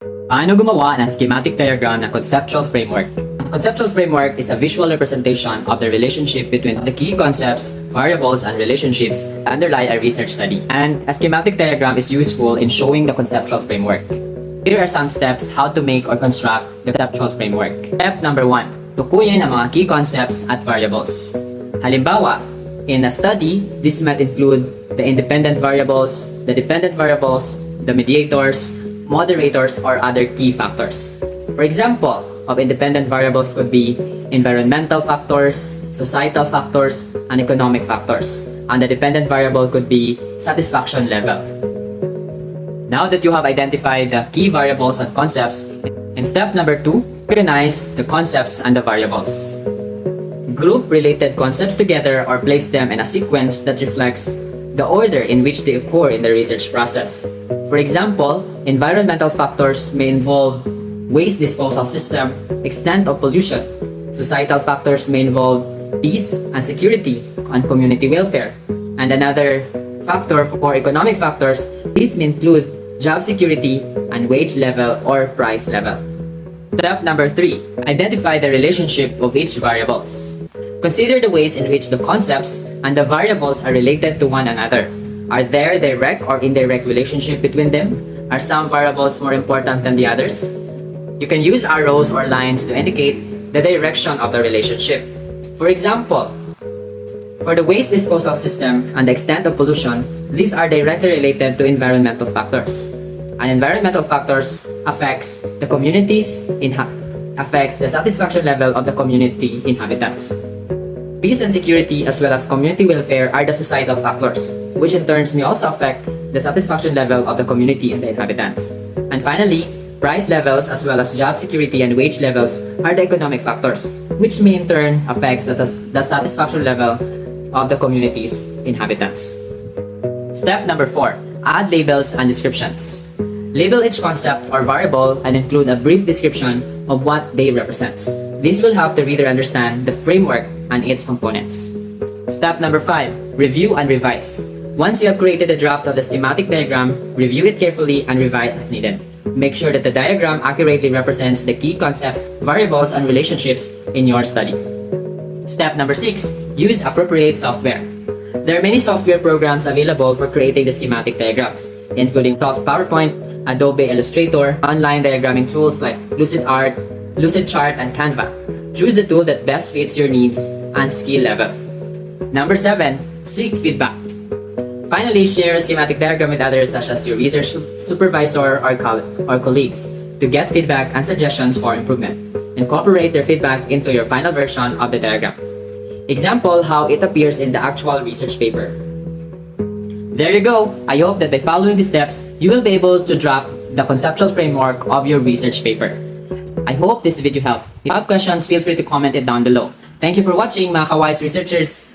Paano gumawa ng schematic diagram ng conceptual framework? Ang conceptual framework is a visual representation of the relationship between the key concepts, variables, and relationships that underlie a research study. And a schematic diagram is useful in showing the conceptual framework. Here are some steps how to make or construct the conceptual framework. Step number 1. Tukuyin ang mga key concepts at variables. Halimbawa, in a study, this might include the independent variables, the dependent variables, the mediators, moderators, or other key factors. For example, of independent variables could be environmental factors, societal factors, and economic factors. And the dependent variable could be satisfaction level. Now that you have identified the key variables and concepts, in step number 2, organize the concepts and the variables. Group related concepts together or place them in a sequence that reflects the order in which they occur in the research process. For example, environmental factors may involve waste disposal system, extent of pollution. Societal factors may involve peace and security and community welfare. And another factor for economic factors, these may include job security and wage level or price level. Step number 3. Identify the relationship of each variables. Consider the ways in which the concepts and the variables are related to one another. Are there direct or indirect relationship between them? Are some variables more important than the others? You can use arrows or lines to indicate the direction of the relationship. For example, for the waste disposal system and the extent of pollution, these are directly related to environmental factors. And environmental factors affects the affects the satisfaction level of the community inhabitants. Peace and security as well as community welfare are the societal factors, which in turn may also affect the satisfaction level of the community and the inhabitants. And finally, price levels as well as job security and wage levels are the economic factors, which may in turn affects the satisfaction level of the community's inhabitants. Step number 4. Add labels and descriptions. Label each concept or variable and include a brief description of what they represent. This will help the reader understand the framework and its components. Step number 5. Review and revise. Once you have created a draft of the schematic diagram, review it carefully and revise as needed. Make sure that the diagram accurately represents the key concepts, variables, and relationships in your study. Step number 6. Use appropriate software. There are many software programs available for creating the schematic diagrams, including Soft PowerPoint, Adobe Illustrator, online diagramming tools like LucidArt, LucidChart, and Canva. Choose the tool that best fits your needs and skill level. Number 7. Seek feedback. Finally, share a schematic diagram with others such as your research supervisor or colleagues to get feedback and suggestions for improvement. Incorporate their feedback into your final version of the diagram. Example how it appears in the actual research paper. There you go! I hope that by following these steps, you will be able to draft the conceptual framework of your research paper. I hope this video helped. If you have questions, feel free to comment it down below. Thank you for watching, mga ka-wise researchers!